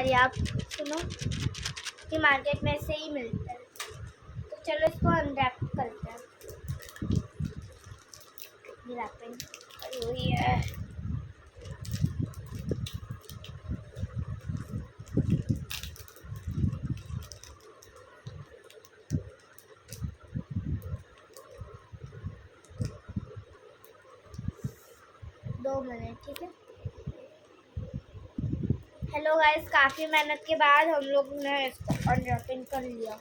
रही है, आप सुनो कि मार्केट में से ही मिलता है। तो चलो इसको अनरैप करते हैं। ये रैपिंग करी हुई है। दो मिनट, ठीक है। हेलो गाइस, काफ़ी मेहनत के बाद हम लोग ने इसको अनरैपिंग कर लिया।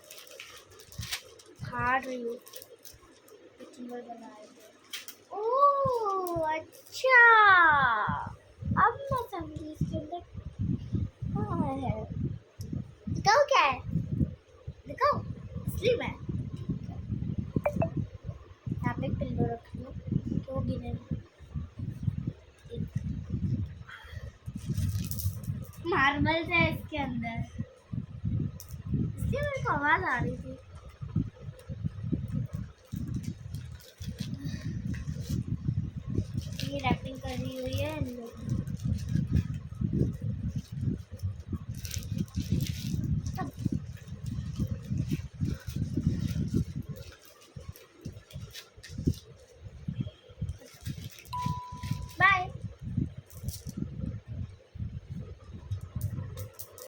फाड़ रही हूँ, बना रही हूँ। ओह अच्छा, अब मैं समझी इसके अंदर क्या है। दिखाओ क्या है, दिखाओ असली में। यहाँ पे पिल्लो रख लो तो गिरे। मार्बल्स है इसके अंदर, इसलिए मेरे को आवाज आ रही थी। ये रैपिंग कर रही हुई है इन लोग।